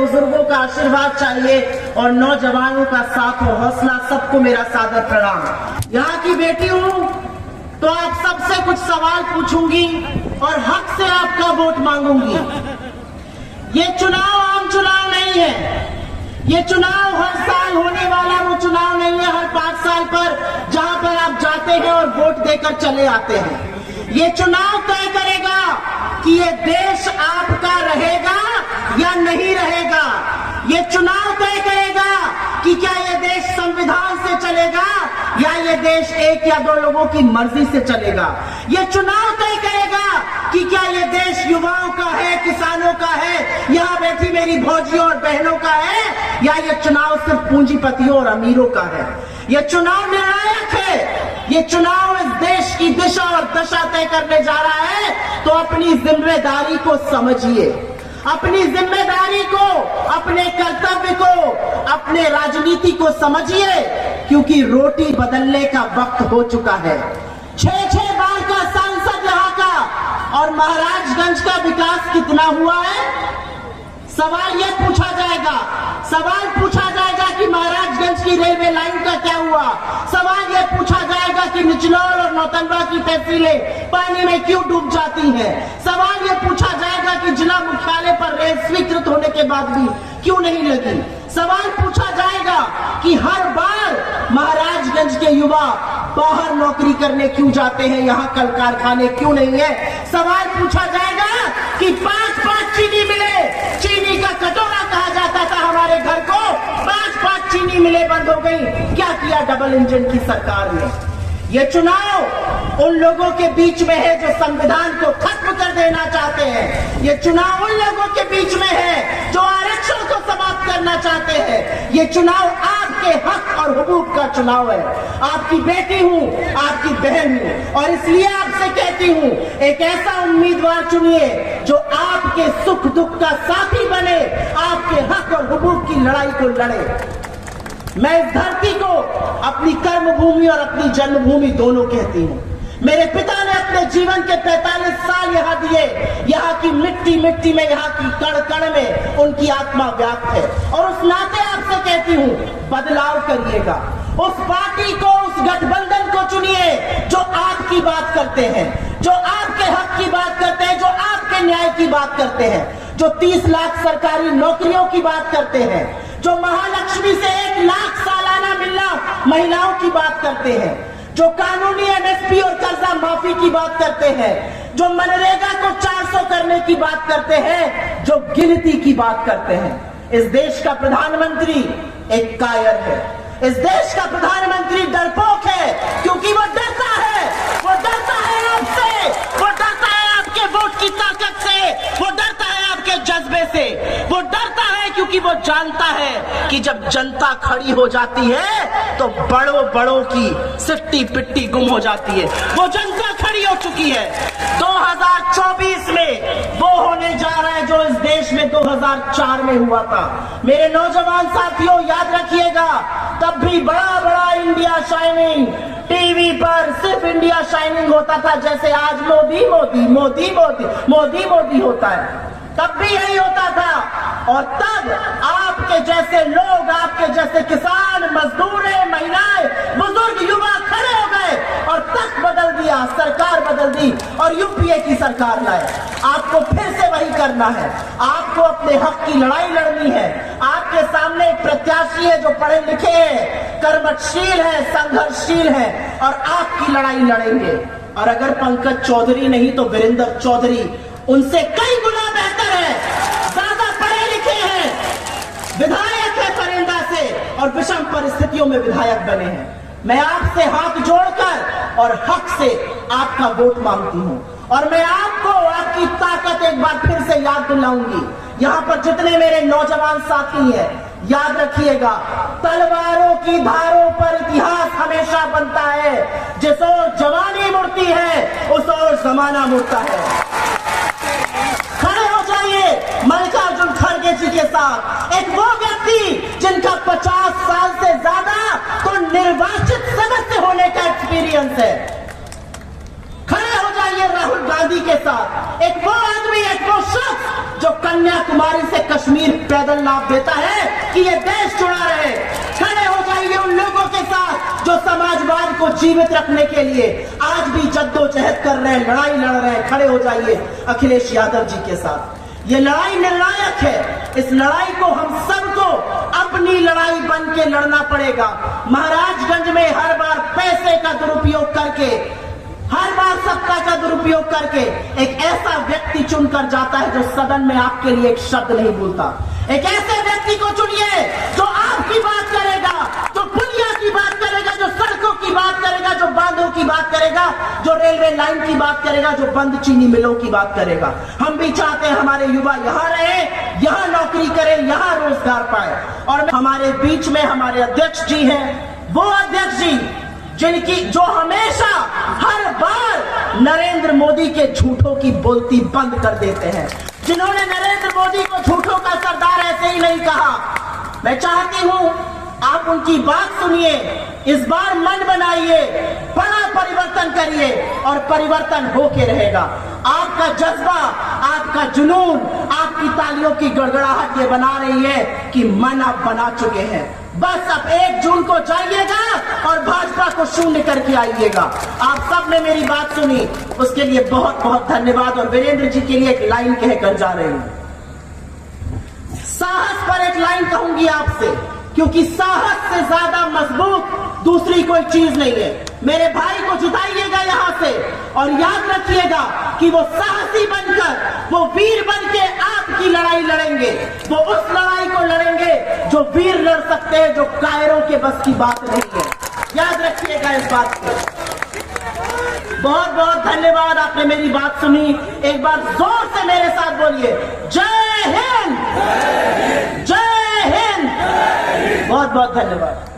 बुजुर्गों का आशीर्वाद चाहिए और नौजवानों का साथ और हौसला। सबको मेरा सादर प्रणाम। यहाँ की बेटी हूँ तो आप सबसे कुछ सवाल पूछूंगी और हक से आपका वोट मांगूंगी। ये चुनाव आम चुनाव नहीं है। ये चुनाव हर साल होने वाला वो चुनाव नहीं है, हर 5 साल पर जहां पर आप जाते हैं और वोट देकर चले आते हैं। ये चुनाव तय करेगा कि ये देश आपका रहेगा या नहीं रहेगा। ये चुनाव तय करेगा कि क्या ये देश संविधान से चलेगा या ये देश 1 या 2 लोगों की मर्जी से चलेगा। ये चुनाव तय करेगा कि क्या ये देश युवाओं का है, किसानों का है, यहाँ बैठी मेरी भौजियों और बहनों का है, या ये चुनाव सिर्फ पूंजीपतियों और अमीरों का है। ये चुनाव निर्णायक है। ये चुनाव इस देश की दिशा और दशा तय करने जा रहा है। तो अपनी जिम्मेदारी को समझिए, अपनी जिम्मेदारी को, अपने कर्तव्य को, अपने राजनीति को समझिए, क्योंकि रोटी बदलने का वक्त हो चुका है। 6 बार का सांसद यहाँ का, और महाराजगंज का विकास कितना हुआ है? सवाल ये पूछा जाएगा। सवाल पूछा जाएगा कि महाराजगंज की रेलवे लाइन का क्या हुआ। सवाल ये पूछा जाएगा कि निचलौल और नौतनवा की तहसीलें पानी में क्यों डूब जाती हैं। सवाल ये पूछा जाएगा कि जिला मुख्यालय पर रेल स्वीकृत होने के बाद भी क्यों नहीं लगी। सवाल पूछा जाएगा कि हर बार महाराजगंज के युवा बाहर नौकरी करने क्यों जाते हैं, यहाँ कल कारखाने क्यों नहीं है। सवाल पूछा जाएगा कि 5-5 चीनी मिले, चीनी का कटोरा कहा जाता था हमारे घर को, 5-5 चीनी मिले बंद हो गई। क्या किया डबल इंजन की सरकार ने? ये चुनाव उन लोगों के बीच में है जो संविधान को खत्म कर देना चाहते हैं। ये चुनाव उन लोगों के बीच में है जो आरक्षण को समाप्त करना चाहते हैं। ये चुनाव आपके हक और हुकूक का चुनाव है। आपकी बेटी हूँ, आपकी बहन हूँ, और इसलिए आपसे कहती हूँ, एक ऐसा उम्मीदवार चुनिए जो आपके सुख दुख का साथी बने, आपके हक और हुकूक की लड़ाई को लड़े। मैं इस धरती को अपनी कर्मभूमि और अपनी जन्मभूमि दोनों कहती हूँ। मेरे पिता ने अपने जीवन के 45 साल यहाँ दिए। यहाँ की मिट्टी मिट्टी में, यहाँ की कण कण में उनकी आत्मा व्याप्त है, और उस नाते आपसे कहती हूँ, बदलाव करिएगा। उस पार्टी को, उस गठबंधन को चुनिए जो आपकी बात करते हैं, जो आपके हक की बात करते हैं, जो आपके न्याय की बात करते हैं, जो 30 लाख सरकारी नौकरियों की बात करते हैं, जो महालक्ष्मी से 1 लाख सालाना मिलना महिलाओं की बात करते हैं, जो कानूनी MSP और कर्जा माफी की बात करते हैं, जो मनरेगा को 400 करने की बात करते हैं, जो गिनती की बात करते हैं। इस देश का प्रधानमंत्री एक कायर है। इस देश का प्रधानमंत्री डरपोक है, क्योंकि वो डरता है। वो डरता है आपसे, वो डरता है आपके वोट की ताकत से, वो डरता है आपके जज्बे से, वो डरता है क्योंकि वो जानता है कि जब जनता खड़ी हो जाती है तो बड़ों की सिट्टी पिट्टी गुम हो जाती है। वो जनता खड़ी हो चुकी है। 2024 में वो होने जा रहा है जो इस देश में 2004 में हुआ था। मेरे नौजवान साथियों, याद रखिएगा, तब भी बड़ा इंडिया शाइनिंग टीवी पर सिर्फ इंडिया शाइनिंग होता था, जैसे आज मोदी मोदी मोदी मोदी मोदी मोदी होता है। तब भी यही होता था, और तब आपके जैसे लोग, आपके जैसे किसान, मजदूर, महिलाएं, बुजुर्ग, युवा खड़े हो गए और तख्त बदल दिया, सरकार बदल दी और UPA की सरकार लाए। आपको फिर से वही करना है। आपको अपने हक की लड़ाई लड़नी है। आपके सामने एक प्रत्याशी है जो पढ़े लिखे हैं, कर्मठशील है, संघर्षशील है, और आपकी लड़ाई लड़ेंगे। और अगर पंकज चौधरी नहीं तो वीरेंद्र चौधरी उनसे कई गुना बेहतर है, ज्यादा पढ़े लिखे हैं, विधायक है परिंदा से, और विषम परिस्थितियों में विधायक बने हैं। मैं आपसे हाथ जोड़कर और हक से आपका वोट मांगती हूं, और मैं आपको आपकी ताकत एक बार फिर से याद दिलाऊंगी। यहाँ पर जितने मेरे नौजवान साथी हैं, याद रखिएगा, तलवारों की धारों पर इतिहास हमेशा बनता है। जिस ओर जवानी मुड़ती है उस ओर जमाना मुड़ता है। खड़े हो जाइए मल्लिकार्जुन खड़गे जी के साथ, एक वो व्यक्ति जिनका 50 साल से ज्यादा तो निर्वाचित सदस्य होने का एक्सपीरियंस है। खड़े हो जाइए राहुल गांधी के साथ, एक वो आदमी, एक वो शख्स जो कन्याकुमारी से कश्मीर पैदल जीवन लाभ देता है कि ये देश चुरा रहे। खड़े हो जाइए उन लोगों के साथ जो समाजवाद को जीवित रखने के लिए आज भी जद्दोजहद कर रहे हैं, लड़ाई लड़ रहे हैं। खड़े हो जाइए अखिलेश यादव जी के साथ। ये लड़ाई निर्णायक है। इस लड़ाई को हम सबको अपनी लड़ाई बन के लड़ना पड़ेगा। महाराजगंज में हर बार पैसे का दुरुपयोग करके, हर बार सत्ता का दुरुपयोग करके एक ऐसा व्यक्ति चुनकर जाता है जो सदन में आपके लिए एक शब्द नहीं बोलता। एक ऐसे व्यक्ति को चुनिए जो आपकी बात करेगा, जो पुलिया की बात करेगा, जो सड़कों की बात करेगा, जो बांधों की बात करेगा, जो रेलवे लाइन की बात करेगा, जो बंद चीनी मिलों की बात करेगा। हम भी चाहते हैं हमारे युवा यहाँ रहे, यहाँ नौकरी करें, यहाँ रोजगार पाए। और हमारे बीच में हमारे अध्यक्ष जी हैं, वो अध्यक्ष जी जिनकी जो हमेशा हर बार नरेंद्र मोदी के झूठों की बोलती बंद कर देते हैं, जिन्होंने नरेंद्र मोदी को झूठों का सरदार ऐसे ही नहीं कहा। मैं चाहती हूं आप उनकी बात सुनिए, इस बार मन बनाइए, बड़ा परिवर्तन करिए और परिवर्तन होके रहेगा। आपका जज्बा, आपका जुनून, आपकी तालियों की गड़गड़ाहट ये बना रही है कि मन आप बना चुके हैं। बस अब 1 जून को जाइएगा और भाजपा को शून्य करके आइएगा। आप सब ने मेरी बात सुनी, उसके लिए बहुत बहुत धन्यवाद। और वीरेंद्र जी के लिए एक लाइन कहकर जा रही हूं। साहस पर एक लाइन कहूंगी आपसे, क्योंकि साहस से ज्यादा मजबूत दूसरी कोई चीज नहीं है। मेरे भाई को जिताइएगा यहां से और याद रखिएगा कि वो साहसी बनकर, वो वीर बनके आपकी लड़ाई लड़ेंगे। वो उस लड़ाई को लड़ेंगे जो वीर लड़ सकते हैं, जो कायरों के बस की बात नहीं है। याद रखिएगा इस बात को। बहुत बहुत धन्यवाद, आपने मेरी बात सुनी। एक बार जोर से मेरे साथ बोलिए, जय हिंद, जय हिंद। बहुत बहुत धन्यवाद।